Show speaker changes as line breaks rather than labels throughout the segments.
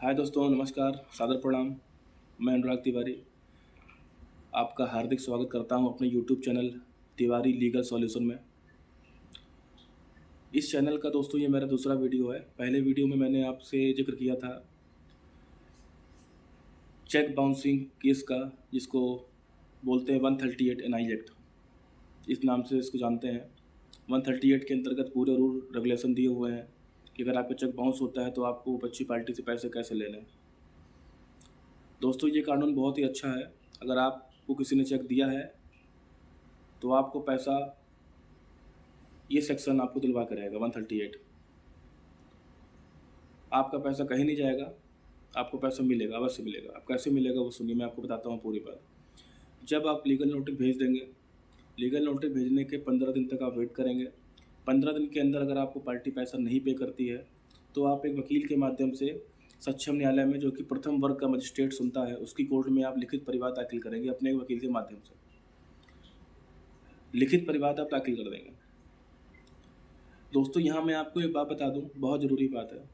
हाय दोस्तों, नमस्कार, सादर प्रणाम। मैं अनुराग तिवारी आपका हार्दिक स्वागत करता हूं अपने YouTube channel Tiwari legal solution में। इस चैनल का दोस्तों ये मेरा दूसरा वीडियो है। पहले वीडियो में मैंने आपसे जिक्र किया था चेक बाउंसिंग केस का, जिसको बोलते हैं 138 एनआई एक्ट, इस नाम से इसको जानते हैं। 138 के अंतर्गत पूरे रूल रेगुलेशन दिए हुए हैं कि अगर आपका चेक बाउंस होता है तो आपको बच्ची पार्टी से पैसे कैसे लेने हैं। दोस्तों ये कानून बहुत ही अच्छा है। अगर आपको किसी ने चेक दिया है तो आपको पैसा, ये सेक्शन आपको दिलवा के रहेगा 138। आपका पैसा कहीं नहीं जाएगा, आपको पैसा मिलेगा, अवश्य मिलेगा। अब कैसे मिलेगा वो सुनिए, मैं आपको बताता हूँ पूरी बात। जब आप लीगल नोटिस भेज देंगे, लीगल नोटिस भेजने के 15 दिन तक आप वेट करेंगे। 15 दिन के अंदर अगर आपको पार्टी पैसा नहीं पे करती है तो आप एक वकील के माध्यम से सक्षम न्यायालय में, जो कि प्रथम वर्ग का मजिस्ट्रेट सुनता है, उसकी कोर्ट में आप लिखित परिवाद दाखिल करेंगे। अपने एक वकील के माध्यम से लिखित परिवाद आप दाखिल कर देंगे। दोस्तों यहाँ मैं आपको एक बात बता दूं, बहुत ज़रूरी बात है।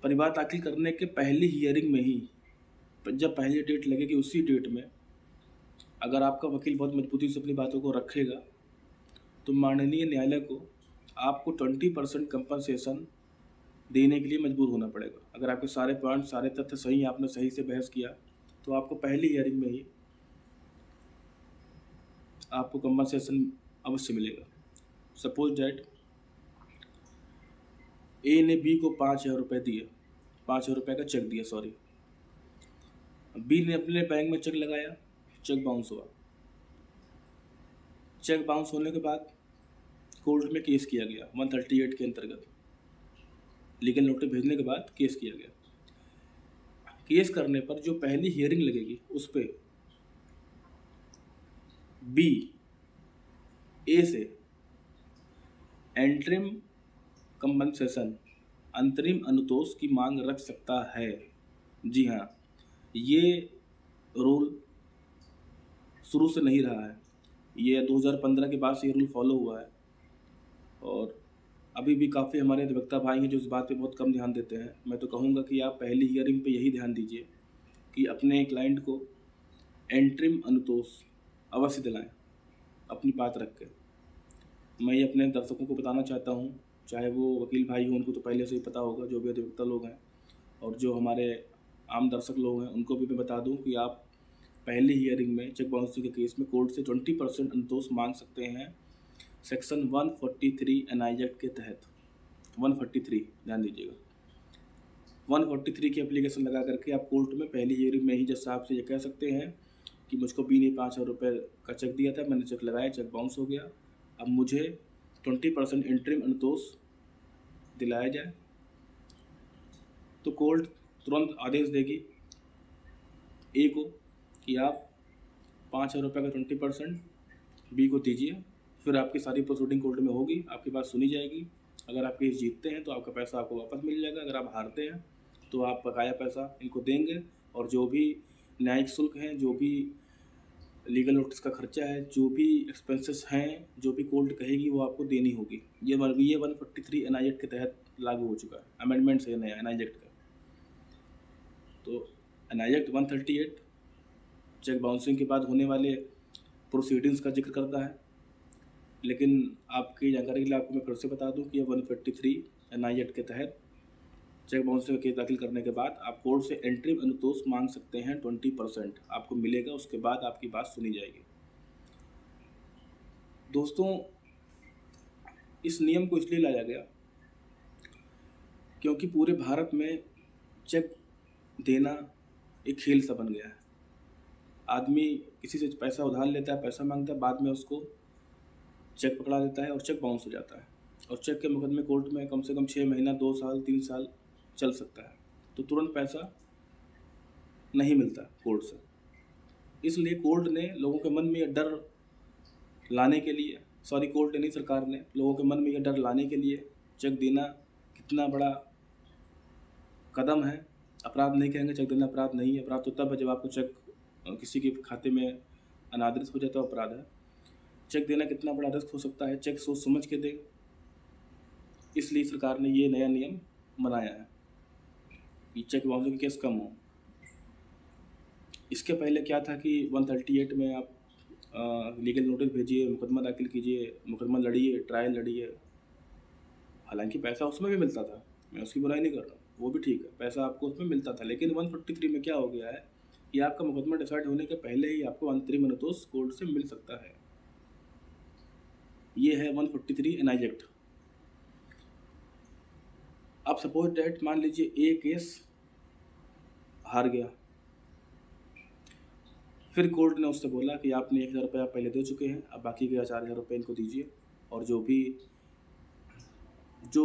परिवाद दाखिल करने के पहली हियरिंग में ही, जब पहली डेट लगेगी उसी डेट में अगर आपका वकील बहुत मजबूती से अपनी बातों को रखेगा तो माननीय न्यायालय को आपको 20% कंपनसेशन देने के लिए मजबूर होना पड़ेगा। अगर आपके सारे पॉइंट, सारे तथ्य सही, आपने सही से बहस किया तो आपको पहली हियरिंग में ही आपको कंपनसेशन अवश्य मिलेगा। सपोज डैट ए ने बी को 5,000 रुपये दिए, 5,000 रुपये का चेक दिया, सॉरी। बी ने अपने बैंक में चेक लगाया, चेक बाउंस हुआ। चेक बाउंस होने के बाद कोर्ट में केस किया गया 138 के अंतर्गत। लीगल नोटिस भेजने के बाद केस किया गया। केस करने पर जो पहली हियरिंग लगेगी उस पर बी ए से एंट्रिम कंपनसेशन, अंतरिम अनुतोष की मांग रख सकता है। जी हाँ, ये रूल शुरू से नहीं रहा है, ये 2015 के बाद से ये रूल फॉलो हुआ है। और अभी भी काफ़ी हमारे अधिवक्ता भाई हैं जो इस बात पे बहुत कम ध्यान देते हैं। मैं तो कहूँगा कि आप पहली हियरिंग पे यही ध्यान दीजिए कि अपने क्लाइंट को एंट्रिम अनुतोष अवश्य दिलाएं, अपनी बात रख के। मैं ये अपने दर्शकों को बताना चाहता हूँ, चाहे वो वकील भाई हों, उनको तो पहले से ही पता होगा, जो भी अधिवक्ता लोग हैं, और जो हमारे आम दर्शक लोग हैं उनको भी मैं बता दूँ कि आप पहली हियरिंग में चेक बाउंसिंग के केस में कोर्ट से 20% अनुतोष मांग सकते हैं सेक्शन 143 एनआई एक्ट के तहत। 143 ध्यान दीजिएगा, 143 की एप्लीकेशन लगा करके आप कोर्ट में पहली हियरिंग में ही जज साहब से ये कह सकते हैं कि मुझको बी ने 5,000 रुपये का चेक दिया था, मैंने चेक लगाया, चेक बाउंस हो गया, अब मुझे 20% इंटरिम अनुतोष दिलाया जाए। तो कोर्ट तुरंत आदेश देगी ए को कि आप 5,000 रुपये का 20% बी को दीजिए। फिर आपकी सारी प्रोसीडिंग कोर्ट में होगी, आपकी बात सुनी जाएगी। अगर आप केस जीतते हैं तो आपका पैसा आपको वापस मिल जाएगा, अगर आप हारते हैं तो आप बकाया पैसा इनको देंगे, और जो भी न्यायिक शुल्क हैं, जो भी लीगल नोटिस का खर्चा है, जो भी एक्सपेंसेस हैं, जो भी कोर्ट कहेगी वो आपको देनी होगी। ये 143 एनआई एक्ट के तहत लागू हो चुका है, अमेंडमेंट है नया एनआई एक्ट का। तो एनआई एक्ट 138 चेक बाउंसिंग के बाद होने वाले प्रोसीडिंग्स का जिक्र करता है, लेकिन आपकी जानकारी के लिए आपको मैं फिर से बता दूं कि 143 एनआई एक्ट के तहत चेक बाउंसिंग का केस दाखिल करने के बाद आप कोर्ट से एंट्रिम अनुतोष मांग सकते हैं। 20% आपको मिलेगा, उसके बाद आपकी बात सुनी जाएगी। दोस्तों इस नियम को इसलिए लाया गया क्योंकि पूरे भारत में चेक देना एक खेल सा बन गया है। आदमी किसी से पैसा उधार लेता है, पैसा मांगता है, बाद में उसको चेक पकड़ा देता है और चेक बाउंस हो जाता है, और चेक के मुकदमे कोर्ट में कम से कम 6 महीना, 2 साल, 3 साल चल सकता है। तो तुरंत पैसा नहीं मिलता कोर्ट से। इसलिए कोर्ट ने लोगों के मन में यह डर लाने के लिए, सॉरी कोर्ट ने नहीं, सरकार ने लोगों के मन में यह डर लाने के लिए, चेक देना कितना बड़ा कदम है। अपराध नहीं कहेंगे, चेक देना अपराध नहीं है। अपराध तो तब है जब आपको चेक किसी के खाते में अनादरित हो जाता है, अपराध है। चेक देना कितना बड़ा रिस्क हो सकता है, चेक सोच समझ के दे, इसलिए सरकार ने ये नया नियम बनाया है कि चेक बाउंसिंग के केस कम हो। इसके पहले क्या था कि 138 में आप लीगल नोटिस भेजिए, मुकदमा दाखिल कीजिए, मुकदमा लड़िए, ट्रायल लड़िए। हालांकि पैसा उसमें भी मिलता था, मैं उसकी बुराई नहीं कर रहा हूँ, वो भी ठीक है, पैसा आपको उसमें मिलता था। लेकिन 143 में क्या हो गया है कि आपका मुकदमा डिसाइड होने के पहले ही आपको अंतरिम अनुतोष कोर्ट से मिल सकता है। ये है 143 एनआई एक्ट। अब सपोज डेट मान लीजिए ए केस हार गया, फिर कोर्ट ने उससे बोला कि आपने 1,000 रुपये आप पहले दे चुके हैं, अब बाकी के 4,000 रुपये इनको दीजिए, और जो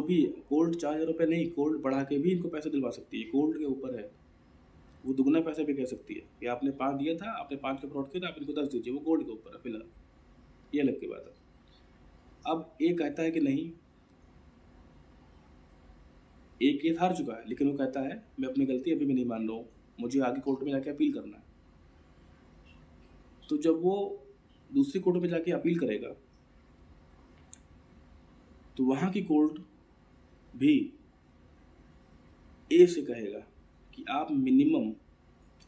भी कोर्ट 4,000 रुपये नहीं, कोर्ट बढ़ा के भी इनको पैसे दिलवा सकती है, कोर्ट के ऊपर है, वो दुगना पैसा भी कह सकती है कि आपने 5 दिया था, आपने 5 का फ्रॉड किया था, आप इनको 10 दीजिए, वो कोर्ट के ऊपर है फिलहाल, ये अलग की बात है। अब ए कहता है कि नहीं, ए केस हार चुका है, लेकिन वो कहता है मैं अपनी गलती अभी भी नहीं मान रहा हूँ, मुझे आगे कोर्ट में जाके अपील करना है। तो जब वो दूसरी कोर्ट में जाके अपील करेगा तो वहाँ की कोर्ट भी ए से कहेगा कि आप मिनिमम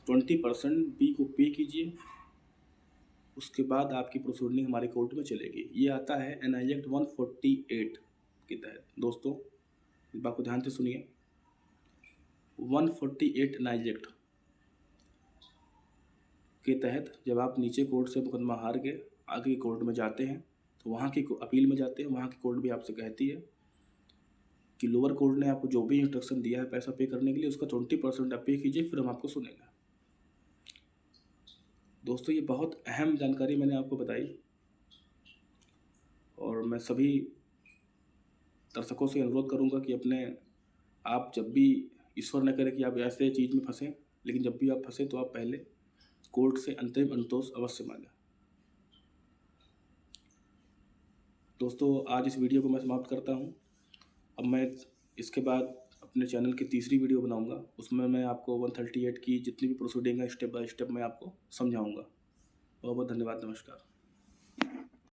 20% बी को पे कीजिए, उसके बाद आपकी प्रोसीडिंग हमारे कोर्ट में चलेगी। ये आता है एनआई एक्ट 148 के तहत। दोस्तों इस बात को ध्यान से सुनिए, 148 एनआई एक्ट के तहत जब आप नीचे कोर्ट से मुकदमा हार के आगे की कोर्ट में जाते हैं तो वहाँ की अपील में जाते हैं, वहाँ की कोर्ट भी आपसे कहती है कि लोअर कोर्ट ने आपको जो भी इंस्ट्रक्शन दिया है पैसा पे करने के लिए, उसका 20% आप पे कीजिए, फिर हम आपको सुनेंगे। दोस्तों ये बहुत अहम जानकारी मैंने आपको बताई, और मैं सभी दर्शकों से अनुरोध करूंगा कि आप जब भी, ईश्वर न करे कि आप ऐसे चीज़ में फंसें, लेकिन जब भी आप फंसें तो आप पहले कोर्ट से अंतरिम अनुतोष अवश्य मांगें। दोस्तों आज इस वीडियो को मैं समाप्त करता हूँ। अब मैं इसके बाद अपने चैनल की तीसरी वीडियो बनाऊंगा, उसमें मैं आपको 138 की जितनी भी प्रोसीडिंग है स्टेप बाय स्टेप मैं आपको समझाऊंगा। बहुत बहुत धन्यवाद, नमस्कार।